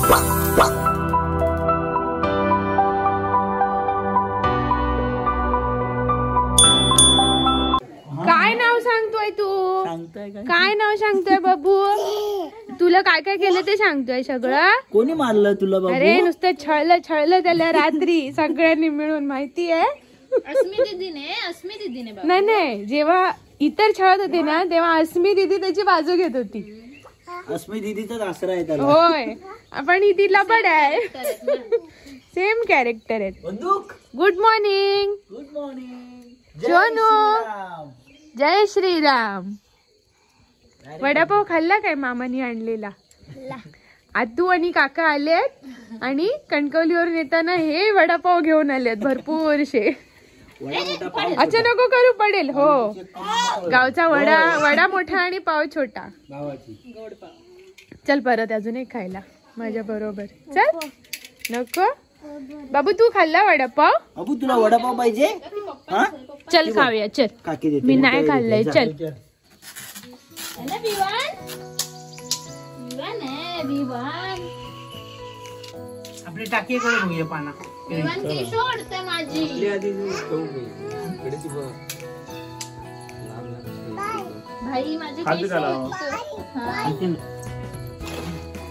काय नाव सांगतोय तू? काय नाव सांगतोय बाबू? तुला काय काय केलं ते सांगतोय सगळं? कोणी मारलं तुला बाबू? अरे नुसतं छळलं त्याला रात्री सगळ्यांनी मिळून, माहिती आहे? अस्मी दीदीने नाही नाही, जेव्हा इतर छळत होते ना तेव्हा अस्मी दीदी त्याची बाजू घेत होती. अस्मी दीदीचाच आसरा आहे त्याला. होय, आपण ही तिला पण आहे, सेम कॅरेक्टर आहेत. बंदूक. Good morning. Good morning. Jonu. जय श्रीराम. वडापाव खाल्ला काय मामानी आणलेला? आतू आणि काका आलेत आणि कणकवलीवरून येताना हे वडापाव घेऊन आलेत भरपूरशे. अच्छा नको करू, पडेल. हो, गावचा वडा मोठा आणि पाव छोटा. चल परत अजून एक खायला माझ्या बरोबर. चल. नको बाबू, तू खाल्ला वडापाव? बाबू तुला वडापाव पाहिजे? चल खाऊया. चल, काकी देते. मी नाही खाल्लंय. चल. आपली टाकी कडे घेऊया पाना.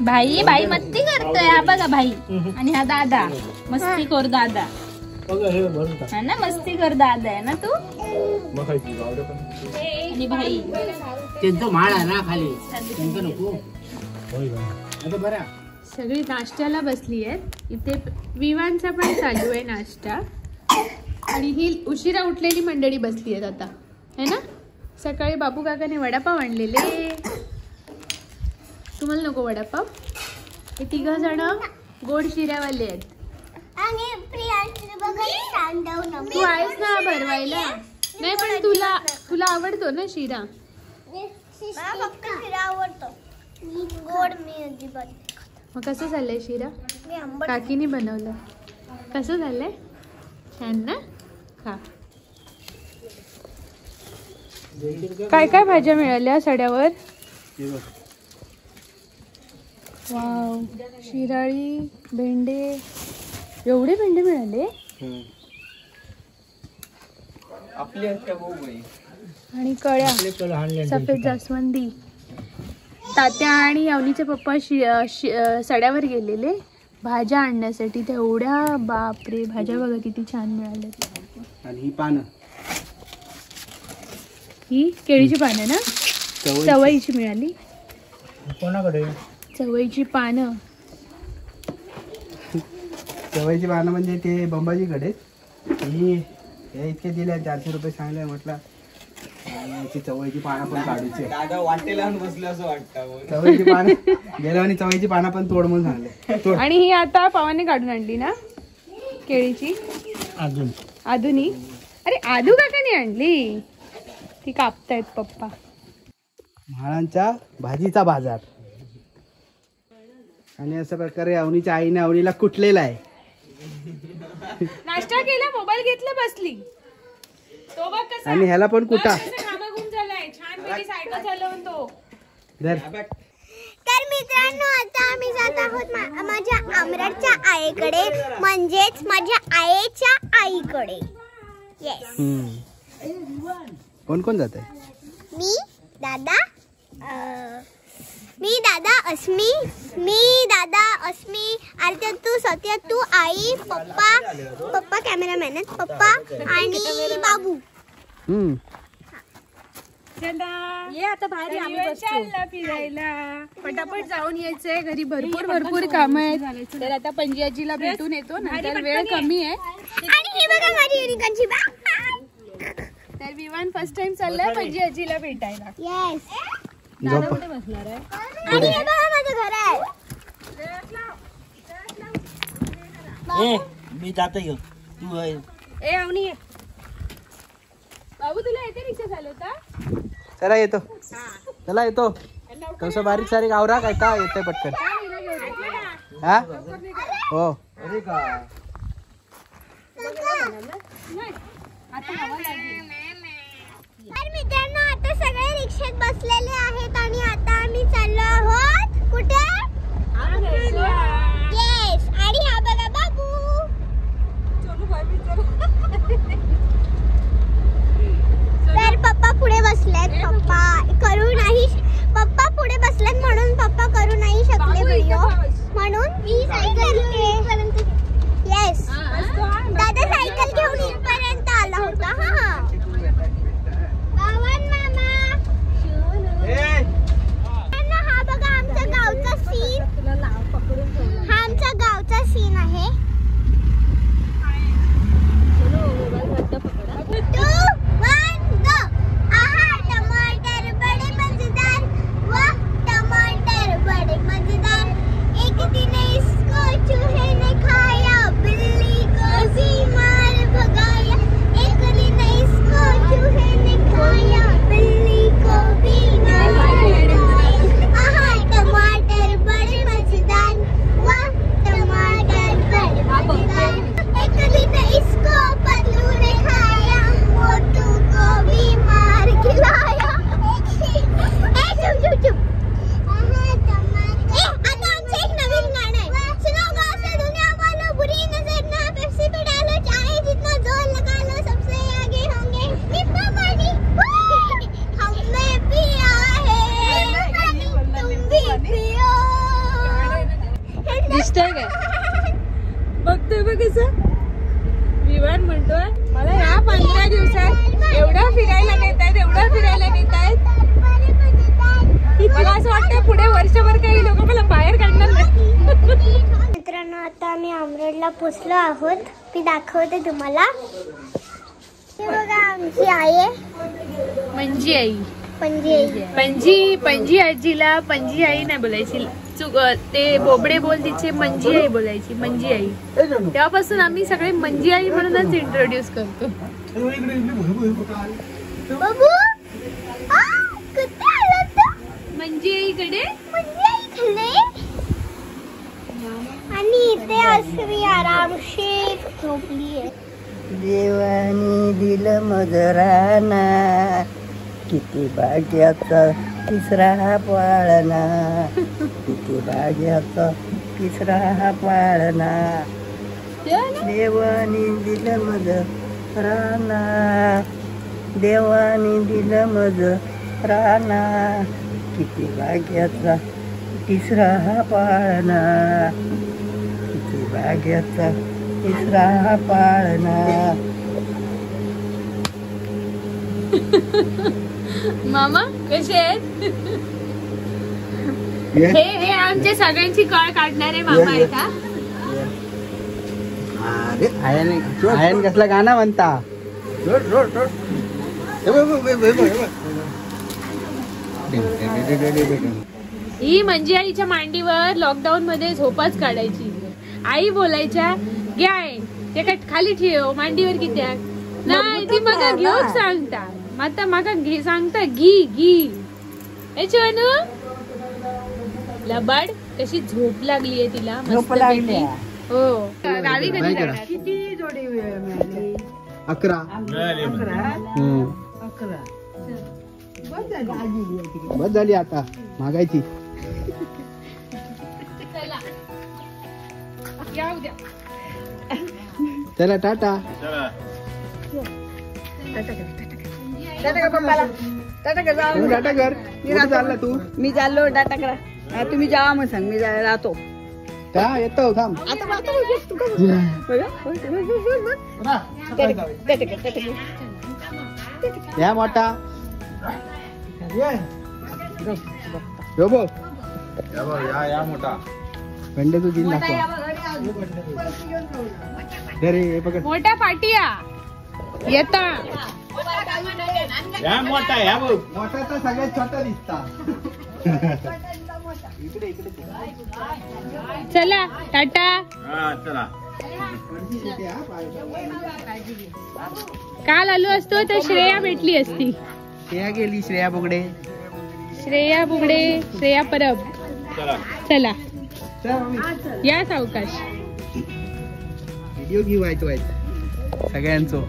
भाई भाई मस्ती करतोय. हा बघा भाई, आणि हा दादा मस्ती कर. दादा हा ना, मस्ती कर. दादा आहे ना तू. आणि भाई त्यांचं माळ आहे ना खाली, त्यांचं नको. आता बरा सगळी नाश्त्याला बसली आहेत. इथे विवांचा पण चालू आहे नाश्ता, आणि ही उशिरा उठलेली मंडळी बसली आहेत आता, है ना. सकाळी बाबू काकाने वडापाव आणलेले. तुम्हाला नको वडापाव? हे 3 जण गोड शिऱ्यावाले आहेत. तू आहेस ना भरवायला? नाही, पण तुला आवडतो ना शिरा? मग कसं झालंय शिरा? काकीने बनवलं. कसं झालंय? छान ना. खा. काय काय भाज्या मिळाल्या सड्यावर? वाव, शिराळी, भेंडे. एवढे भेंडे मिळाले? आणि कळ्या, सफेद जास्वंदी. तात्या आणि अवनीचे पप्पा सड्यावर गेलेले भाज्या आणण्यासाठी. तेवढ्या, बापरे, भाज्या बघा किती छान मिळाल्या. आणि ही पानं, ही केळीची पानं ना, चवळीची मिळाली. कोणाकडे? चवळीची पानं. चवळीची पानं म्हणजे ते बंबाजीकडे. ही इतके दिले, 400 रुपये सांगले. म्हटलं चवळीची पानं पण काढूची. दादा वाटेला बसलं असं वाटतं. चवळीची पानं गेल्या आणि चवळीची पानं पण तोड म्हणून सांगले. आणि ही आता पवाने काढून आणली ना केळीची. आधुनी. अरे आदू काकाने आणली. ती कापतायत पप्पा. म्हाळांच्या भाजीचा बाजार. आणि अशा प्रकारे अवनीच्या आईने अवनीला कुटलेला आहे. नाश्ता केला, मोबाईल घेतला, बसली. तो बघ कसा. आणि ह्याला पण कुटा. घामाघूम झालाय. छान पैकी सायकल चालवून तो. तर मित्रांनो, आता आम्ही जात आहोत माझ्या आमरडच्या आईकडे, म्हणजेच माझ्या आईच्या आईकडे. येस. कोण कोण जात आहे? मी, दादा, अस्मी, आरत्या, तू, सत्या, तू, आई, पप्पा कॅमेरामॅन आहेत, पप्पा आणि बाबू. ये आता बाहेर आम्ही फिरायला. पटापट जाऊन यायचंय. घरी भरपूर काम आहेत. तर आता पणजी आजीला भेटून येतो, नंतर वेळ कमी आहे. आणि हे बघा माझी रिकांची बॅग. तर विमान फर्स्ट टाइम चाललाय पणजी आजीला भेटायला. येस. दादा कुठे बसणार आहे? आणि हे बघा माझं घर आहे. मी जातो. तू ए अवनी ये. बाबू तुला येते रिक्षा चालवता? चला येतो. चला येतो. कसं बारीक सारीक आवरा काय का येते पटकन. हा हो. अरे का तर मित्रांनो, आता सगळे रिक्षेत बसलेले आहेत आणि आता आम्ही चाललो आहोत कुठे? म्हणून मी सायकल येस दादा सायकल घेऊन इथपर्यंत आला होता. हा पवन मामा हा बघा आमच्या गावचा सीन. हा आमच्या गावचा सीन आहे. 2, 1, go. आहा टमाटर बड़े मजेदार, वाह टमाटर बड़े मजेदार. एक दिन इसको चूहे ने खाया, बिल्ली को भी मार भगाया. एक दिन इसको चूहे ने खाया, बिल्ली को भी मार भगाया. आहा टमाटर बड़े मजेदार, वाह टमाटर बड़े मजेदार. एक दिन इसको पतलू ने खाया, मोटू को भी मार खिलाया. चुप चुप. आता आमचं एक नवीन गाणं आहे. सुनो गाँव से दुनिया वालों, बुरी नजर ना पेप्सी पे डालो, चाहे जितना जोर लगा लो सबसे आगे होंगे. निप्पा पानी हमें पिया है, तुम भी पियो. दिसतंय काय? बघतोय बघ कसं विवान म्हणतोय मला या 15 दिवसात एवढं फिरायला नेत आहेत, एवढं फिरायला नेत आहेत. मला असं वाटतं पुढे वर्षभर काही लोक मला बाहेर काढणार नाही. मित्रांनो आता आम्ही अमरेडला पोचलो आहोत. मी दाखवते तुम्हाला. हे बघा आमची आई आहे. पणजी आई. पणजी आजीला पणजी आई नाही बोलायची. ते बोबडे बोल तिचे मंजी आई बोलायची. मंजी आई. तेव्हापासून आम्ही सगळे मंजी आई म्हणूनच इंट्रोड्यूस करतो. बाबू कुठे आला तू? मंजी आईकडे. आणि इथे असवी आरामशीर झोपली आहे. देवानी दिलं मजराना, किती भाग्याचा तिसरा पाळणा, किती भाग्याचा तिसरा पाळणा. देवानी दिलं मजराना, देवानी दिलं मजराना, किती भाग्याचा तिसरा पाळणा, किती भाग्याचा तिसरा पाळणा. मामा कसे आहेत? हे आमच्या सगळ्यांची कळ काढणारे मामा आहेत. आयन कसला गाणं म्हणता? ही म्हणजे आईच्या मांडीवर लॉकडाऊन मध्ये झोपाच काढायची. आई बोलायच्या घ्या ते खाली ठेव मांडीवर किती नाही ती मग घेऊन सांगता. आता माका घे सांगता घी चनू लबाड कशी झोप लागली आहे तिला. झोप लागली. हो गावी कधी जाणार? किती जोडी मिळाली? 11. बस झाली आता मागायची. चला टाटा. टाटा कर. चालला तू? मी चाललो टाटा करा. तुम्ही जावा मग सांग. मी राहतो. का येतो थांब. या मोठा यो बोल या मोठा खंडे तू दिन दाखव. मोठा पाटिया येता. या मोठा या बघ. मोठा तर सगळ्यात छोटा दिसता. चला टाटा. चला. काल आलो असतो तर श्रेया भेटली असती. श्रेया गेली. श्रेया बुगडे. श्रेया परब. चला या सावकाश. व्हिडिओ घेवायचो सगळ्यांचो.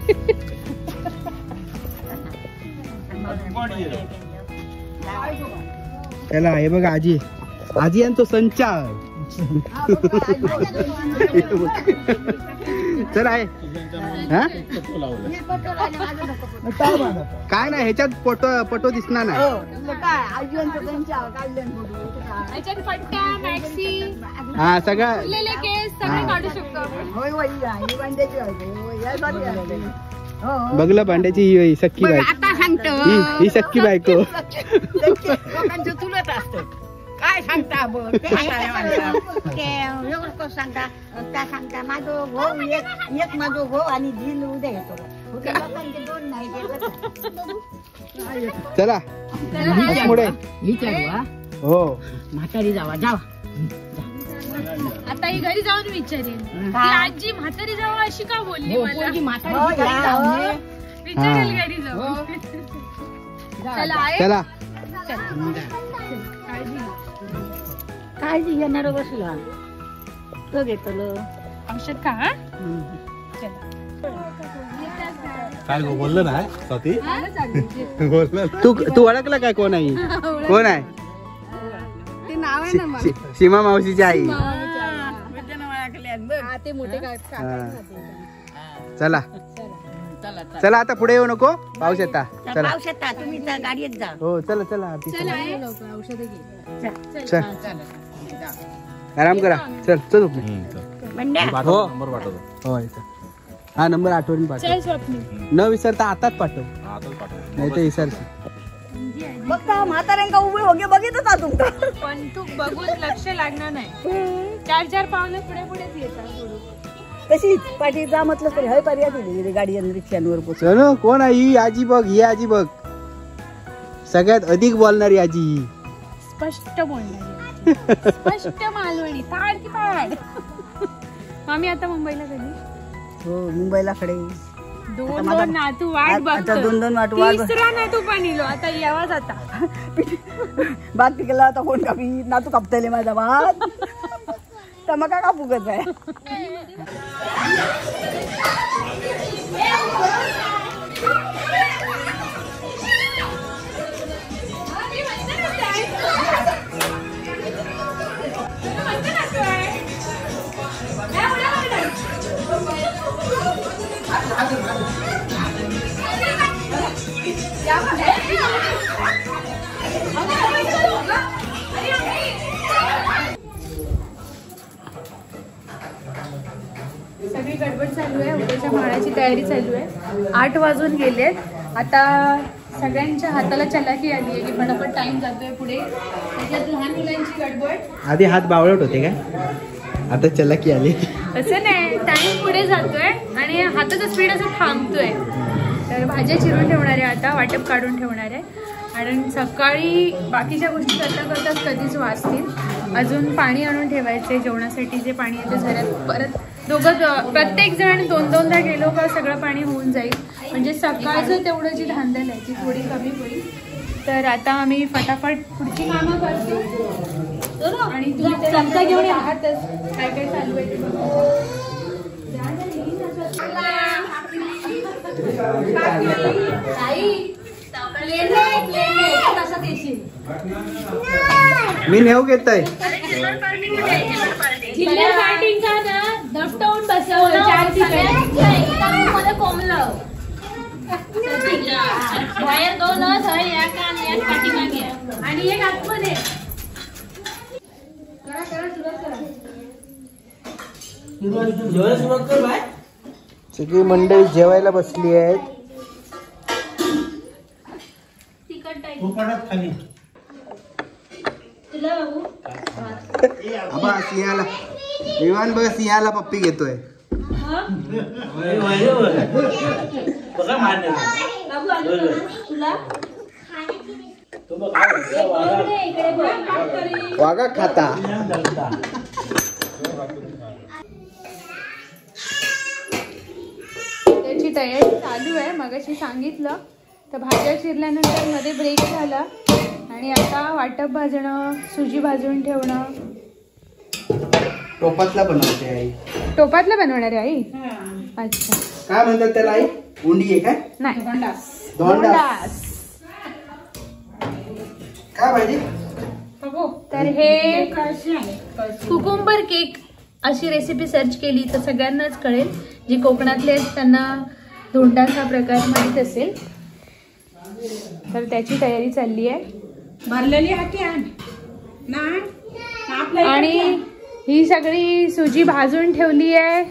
चला हे बघा आजी यांचो संचार. चल आहे हा? काय नाही ह्याच्यात पटो दिसणार नाही. याच्यात पट्ट्या मॅक्सी हा सगळं फुललेले केस सगळे काढू शकतो आपण. बघलं भांड्याची ही सख्खी बायको. आता सांगतो ही सख्खी बायको. लोकांचं चुलत असतं. काय सांगता बघ ते एवढं सांगता त्या सांगता माझं भाऊ एक माझं भाऊ आणि झील उद्या येतो. लोकांचे दोन नाही चला पुढे विचारू हा हो. म्हातारी जावा जावा. आता ही घरी जाऊन विचारेन की आजी म्हातारी जावं अशी का बोलली मला. विचारेल घरी जाऊन. चला आहे. चला काळजी घेणार बसला तो घेतलं औषध का हा? काय बोललं ना स्वाती तू ओळखलं काय कोण आहे? कोण आहे? ते नाव आहे ना मला. सीमा मावशीची आई. ते मोठे हा. चला चला आता पुढे येऊ नको. पाऊस येता. चला पाऊस येता तुम्ही त्या गाडीत जा. हो चला चला आरती. औषध घे. चल आराम करा. चल चल बंड्या हो नंबर पाठवतो. हो इथं. हा नंबर आठवणी पाठव. चल स्वप्नी. न विसरता आताच पाठव आताच पाठवतो. नाही तर विसरशील. बघता म्हाताऱ्यांका उभे होगे बघितच ना तुमचा. पण तू बघून लक्ष लागणार नाही. 4-4 पावलं पुढे पुढेच येतात. तशीच पाठी जा म्हटलं तरी हय पर्याय दिली गाडी आणि रिक्षांवर पोहोच. चलो कोण आहे ही आजी? बघ ही आजी बघ. सगळ्यात अधिक बोलणारी आजी ही. स्पष्ट बोलणारी. स्पष्ट मालवणी. ताड की ताड. आम्ही आता मुंबईला कधी हो मुंबईला कडे 2 नातू वाट आता बघतो. 2 नातू वाट बघ. 3रा नातू पण इलो आता यावाच आता. भात पिकला आता कोण कापी नातू कापतले माझा भात. टमाका का फुगत आहे. सगळी गडबड चालू आहे. उद्याच्या माळाची तयारी चालू आहे. 8 वाजून गेलेत. आता सगळ्यांच्या हाताला चलाकी आली आहे की फटाफट टाइम जातोय पुढे. त्याच्यात लहान मुलांची गडबड. आधी हात बावळट होते काय? आता चलाकी आली. तसं नाही, टाइम पुढे जातोय आणि हाताचा स्पीड असं थांबतोय. तर भाज्या चिरून ठेवणार आहे आता. वाटप काढून ठेवणार आहे. आणि सकाळी बाकीच्या गोष्टी करता करताच कधीच वाचतील. अजून पाणी आणून ठेवायचे जेवणासाठी. जे पाणी येते झऱ्यात परत प्रत्येक जण 2-2दा गेलो का सगळं पाणी होऊन जाईल. म्हणजे सकाळचं तेवढं जी धांदल आहे ती थोडी कमी होईल. तर आता आम्ही फटाफट पुढची कामं करतो. आणि तुम्ही चमचा घेऊन आहातच. काय काय चालू आहे ते मी नेऊ घेतोय. दफटवून बसवलं 4 मध्ये कोंबलं. बाहेर 2 एक पाठीमागे आणि एक आतमध्ये. सगळी मंडळी जेवायला बसली आहेत. सिंहाला विमान बघ. सिंहाला पप्पी घेतोय. वागा खाता. त्याची तयारी चालू आहे. मगाशी सांगितलं. तर भाज्या चिरल्यानंतर मध्ये ब्रेक झाला आणि आता वाटप भाजणं, सुजी भाजून ठेवणं. टोपातला बनवते आई. टोपातलं बनवणार आहे आई. अच्छा. काय म्हणतात त्याला आई? उंडी आहे काय? नाही, दोंडास. काय पाहिजे? तर हे कुकुंबर केक अशी रेसिपी सर्च केली तर सगळ्यांनाच कळेल जे कोकणातले आहेत त्यांना धोंडास हा प्रकार माहीत असेल. तर त्याची तयारी चालली आहे. भरलेली हाती आणि ही सगळी सुजी भाजून ठेवली आहे.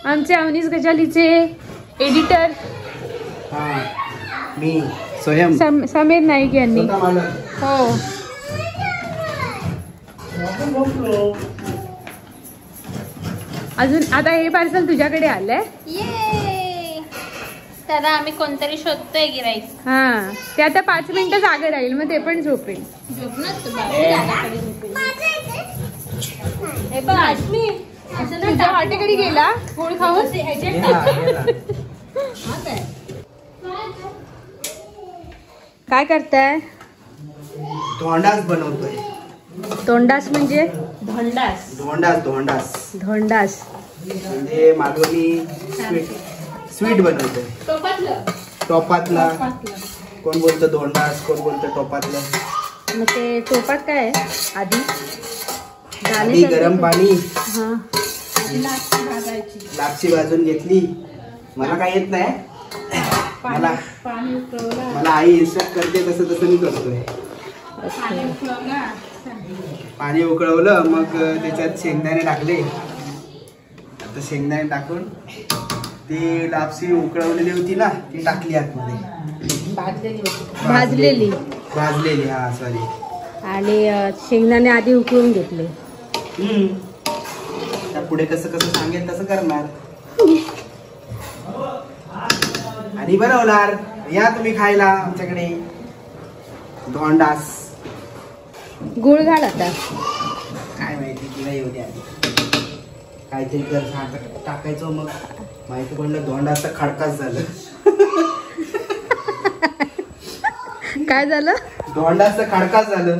आमचे अवनीश गजालीचे एडिटर मी स्वयं समीर नाईक यांनी. हो अजून आता हे पार्सल तुझ्याकडे आलंय. त्याला आम्ही कोणतरी शोधतोय गिराईक. हा ते आता 5 मिनिटं जागे राहील मग ते पण झोपेल. तुझ्या वाटेकडे गेला गोड खाऊन. काय करताय? धोंडास बनवतोय. तोंडास म्हणजे धोंडास. धोंडास धोंडास धोंडास म्हणजे मालवणी स्वीट बनवतोय. टोपातला कोण बोलतं धोंडास, कोण बोलतं टोपातलं. मग ते टोपात काय आहे? आधी गरम पाणी हा लापशी भाजून घेतली. मला काय येत नाही, मला आई इन्स्ट्रक्ट करते तसं तसं मी करतोय. पाणी उकळवलं मग त्याच्यात शेंगदाणे टाकले. आता शेंगदाणे टाकून ती लापशी उकळवलेली होती ना ती टाकली आतमध्ये. भाजलेली हा सॉरी. आणि शेंगदाणे आधी उकळून घेतले. पुढे कसं कसं सांगेल तसं करणार आणि बनवणार. या तुम्ही खायला आमच्याकडे धोंडास. गुळ घाल आता. काय माहिती तिला येऊ द्या काहीतरी कर टाकायचं. मग माहिती पडलं धोंडाचा खडकाच झालं. काय झालं? धोंडाचा खडकाच झालं.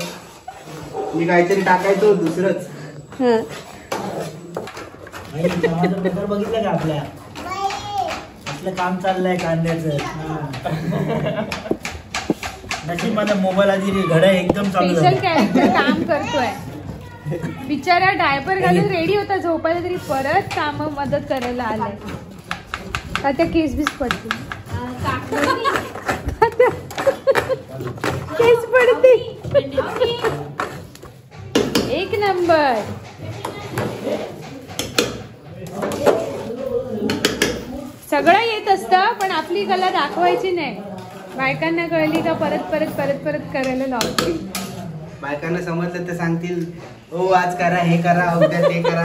मी काहीतरी टाकायचो दुसरंच. बघितलं का आपल्या आपलं काम चाललंय कांद्याचं. नशीब माझा मोबाईल आधी घड्या एकदम चालू स्पेशल कॅरेक्टर काम करतोय. बिचारा डायपर घालून रेडी होता झोपायला तरी परत काम मदत करायला आलाय. आता केस बीस पडते. केस पडते. एक नंबर. सगळं येत असतं पण आपली कला दाखवायची नाही. बायकांना कळली का परत परत परत परत करायला लावते. बायकांना समजलं तर सांगतील हो आज करा हे करा उद्या ते करा.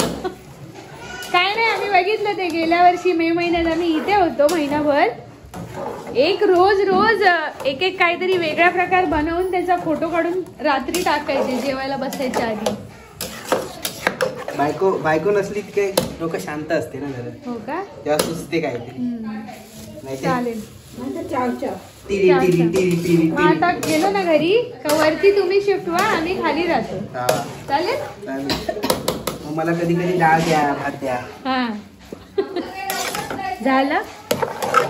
काय नाही आम्ही बघितलं ते गेल्या वर्षी मे महिन्यात आम्ही इथे होतो महिनाभर. एक रोज एक एक काहीतरी वेगळा प्रकार बनवून त्याचा फोटो काढून रात्री टाकायचे जेवायला बसायच्या आधी. बायको नसली की काय लोक शांत असते ना जरा. हो का? तेव्हा सुचते काहीतरी. चालेल. टिरी टिरी टिरी टिरी. आता गेलो ना घरी का वरती तुम्ही शिफ्ट व्हा आम्ही खाली राहतो. चालेल. मग मला कधी कधी डाळ द्या भात द्या. हा झालं.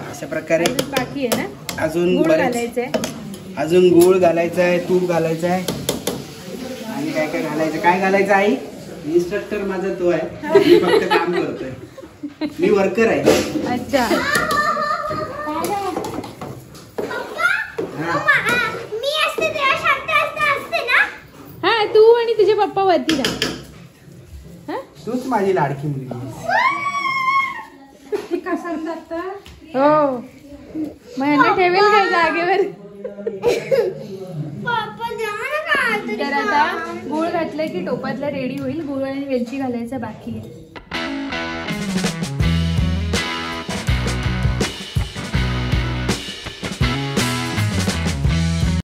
अशा प्रकारे बाकी आहे ना. अजून गुळ घालायचंय. अजून गुळ घालायचंय, तूप घालायचंय आणि काय काय घालायचं. काय घालायचं आई? इन्स्ट्रक्टर माझा तो आहे. मी फक्त काम करतोय. मी वर्कर आहे. अच्छा. हा तू आणि तुझे पप्पा वरती जा. तूच माझी लाडकी मुलगी. हो महिना ठेवेल काय जागेवर. तर आता गुळ घातलं की टोपातला रेडी होईल. गुळ आणि वेलची घालायचं बाकी आहे.